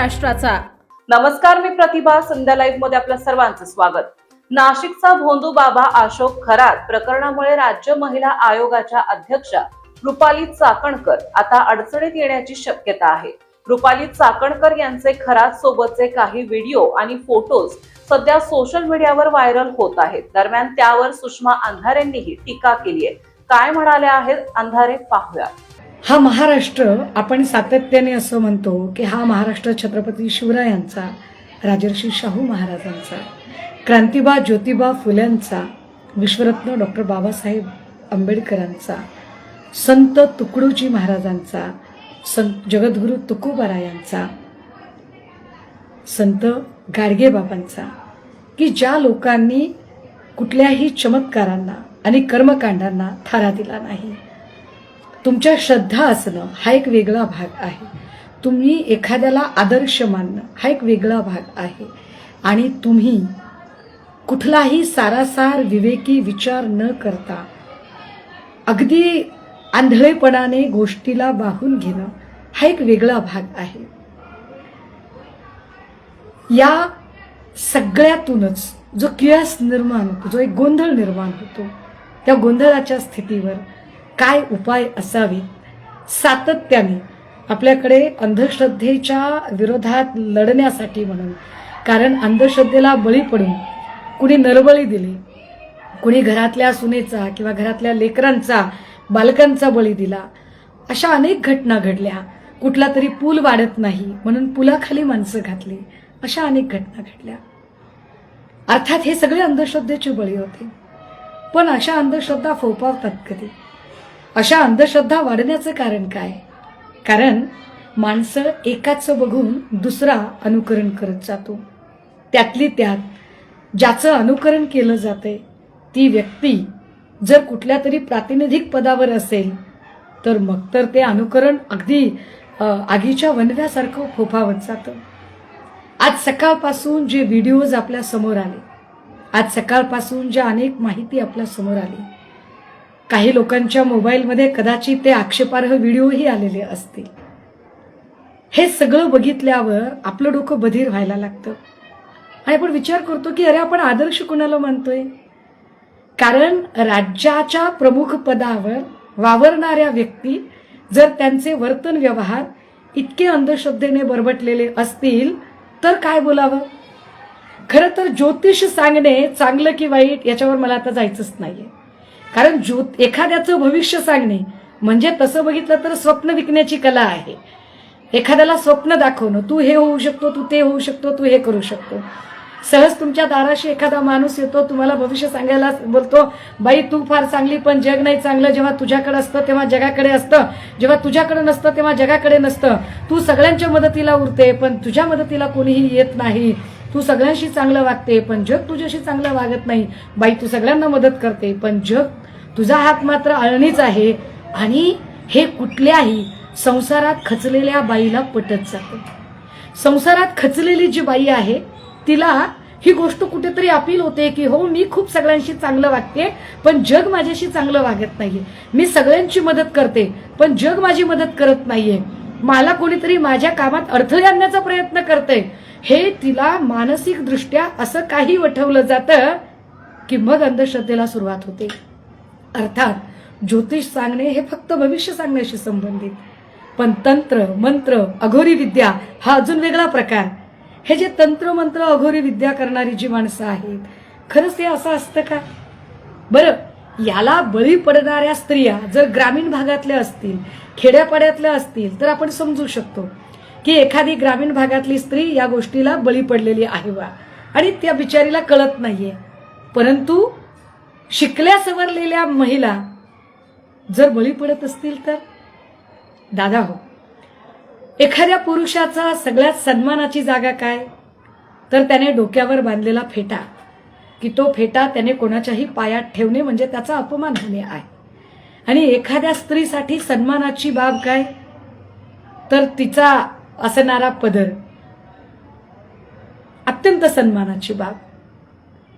महाराष्ट्राचा. नमस्कार, मी प्रतिभा. संध्या लाईव्ह मध्ये आपल्या सर्वांचं स्वागत. नाशिकचा भोंदू बाबा अशोक खरात प्रकरणामुळे राज्य महिला आयोगाच्या अध्यक्षा रुपाली चाकणकर आता अडचणीत येण्याची शक्यता आहे. रुपाली चाकणकर यांचे खरात सोबतचे काही व्हिडिओ आणि फोटोज सध्या सोशल मीडियावर व्हायरल होत आहेत. दरम्यान त्यावर सुषमा अंधारेंनीही टीका केली आहे. काय म्हणाले आहेत अंधारे, पाहूया. हा महाराष्ट्र आपण सातत्याने असं म्हणतो की हा महाराष्ट्र छत्रपती शिवरायांचा, राजर्षी शाहू महाराजांचा, क्रांतिबा ज्योतिबा फुल्यांचा, विश्वरत्न डॉक्टर बाबासाहेब आंबेडकरांचा, संत तुकडोजी महाराजांचा, संत जगद्गुरु तुकोबारायांचा, संत गाडगेबाबांचा, की ज्या लोकांनी कुठल्याही चमत्कारांना आणि कर्मकांडांना थारा दिला नाही. तुमच्या श्रद्धा असणं हा एक वेगळा भाग आहे. तुम्ही एखाद्याला आदर्श मानणं हा एक वेगळा भाग आहे. आणि तुम्ही कुठलाही सारासार विवेकी विचार न करता अगदी आंधळेपणाने गोष्टीला वाहून घेणं हा एक वेगळा भाग आहे. या सगळ्यातूनच जो कियास निर्माण होतो, जो एक गोंधळ निर्माण होतो, त्या गोंधळाच्या स्थितीवर काय उपाय असावे, सातत्याने आपल्याकडे अंधश्रद्धेच्या विरोधात लढण्यासाठी म्हणून, कारण अंधश्रद्धेला बळी पडून कुणी नरबळी दिली, कुणी घरातल्या सुनेचा किंवा घरातल्या लेकरांचा, बालकांचा बळी दिला, अशा अनेक घटना घडल्या. कुठला तरी पूल वाढत नाही म्हणून पुलाखाली माणसं घातली, अशा अनेक घटना घडल्या. अर्थात हे सगळे अंधश्रद्धेचे बळी होते. पण अशा अंधश्रद्धा फोफावतात कधी? अशा अंधश्रद्धा वाढण्याचं कारण काय? कारण माणसं एकाचं बघून दुसरा अनुकरण करत जातो. त्यातली त्यात ज्याचं अनुकरण केलं जातंय ती व्यक्ती जर कुठल्या तरी प्रातिनिधिक पदावर असेल तर मग तर ते अनुकरण अगदी आगीच्या वणव्यासारखं फोफावत जातं. आज सकाळपासून जे व्हिडिओज आपल्या समोर आले, आज सकाळपासून ज्या अनेक माहिती आपल्या समोर आली, काही लोकांच्या मोबाईलमध्ये कदाचित ते आक्षेपार्ह व्हिडिओही आलेले असतील. हे सगळं बघितल्यावर आपलं डोकं बधीर व्हायला लागतं आणि आपण विचार करतो की अरे, आपण आदर्श कुणाला मानतोय? कारण राज्याच्या प्रमुख पदावर वावरणाऱ्या व्यक्ती जर त्यांचे वर्तन व्यवहार इतके अंधश्रद्धेने बरबटलेले असतील तर काय बोलावं? खरं तर ज्योतिष सांगणे चांगलं की वाईट याच्यावर मला आता जायचंच नाहीये. कारण एखाद्याचं भविष्य सांगणे म्हणजे तसं बघितलं तर स्वप्न विकण्याची कला आहे. एखाद्याला स्वप्न दाखवणं, तू हे होऊ शकतो, तू ते होऊ शकतो, तू हे करू शकतो. सहज तुमच्या दाराशी एखादा माणूस येतो, तुम्हाला भविष्य सांगायला बोलतो, बाई तू फार चांगली, पण जग नाही चांगलं. जेव्हा तुझ्याकडे असतं तेव्हा जगाकडे असतं, जेव्हा तुझ्याकडे नसतं तेव्हा जगाकडे नसतं. तू सगळ्यांच्या मदतीला उरते पण तुझ्या मदतीला कोणीही येत नाही. तू सगळ्यांशी चांगलं वागते पण जग तुझ्याशी चांगलं वागत नाही. बाई तू सगळ्यांना मदत करते पण जग, तुझा हात मात्र अळणीच आहे. आणि हे कुठल्याही संसारात खचलेल्या बाईला पटत जातं. संसारात खचलेली जी बाई आहे तिला ही गोष्ट कुठेतरी अपील होते की हो, मी खूप सगळ्यांशी चांगलं वागते पण जग माझ्याशी चांगलं वागत नाहीये. मी सगळ्यांची मदत करते पण जग माझी मदत करत नाहीये. मला कोणीतरी माझ्या कामात अडथळे आणण्याचा प्रयत्न करतंय. हे तिला मानसिक दृष्ट्या असं काही वठवलं जातं की मग अंधश्रद्धेला सुरुवात होते. अर्थात ज्योतिष सांगणे हे फक्त भविष्य सांगण्याशी संबंधित, पण तंत्र मंत्र अघोरी विद्या हा अजून वेगळा प्रकार. हे जे तंत्र मंत्र अघोरी विद्या करणारी जी माणसं आहेत, खरंच हे असं असतं का? बरं, याला बळी पडणाऱ्या स्त्रिया जर ग्रामीण भागातल्या असतील, खेड्यापाड्यातल्या असतील तर आपण समजू शकतो की एखादी ग्रामीण भागातली स्त्री या गोष्टीला बळी पडलेली आहे वा, आणि त्या बिचारीला कळत नाहीये. परंतु शिकल्या सवरलेल्या महिला जर बळी पडत असतील तर दादा हो, एखाद्या पुरुषाचा सगळ्यात सन्मानाची जागा काय? तर त्याने डोक्यावर बांधलेला फेटा, की तो फेटा त्याने कोणाच्याही पायात ठेवणे म्हणजे त्याचा अपमान होणे आहे. आणि एखाद्या स्त्रीसाठी सन्मानाची बाब काय? तर तिचा असणारा पदर, अत्यंत सन्मानाची बाब.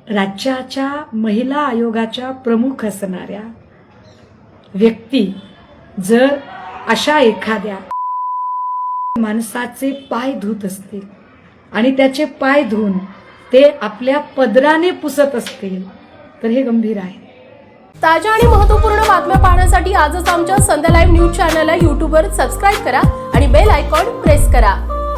राज्याच्या महिला आयोगाच्या प्रमुख असणाऱ्या व्यक्ती जर अशा एखाद्या माणसाचे पाय धुत असतील आणि त्याचे पाय धुवून ते आपल्या पदराने पुसत असतील तर हे गंभीर आहे. ताज्या आणि महत्त्वपूर्ण बातम्या पाहण्यासाठी आजच आमच्या संध्या लाईव्ह न्यूज चॅनलला यूट्यूबवर सबस्क्राईब करा आणि बेल आयकॉन प्रेस करा.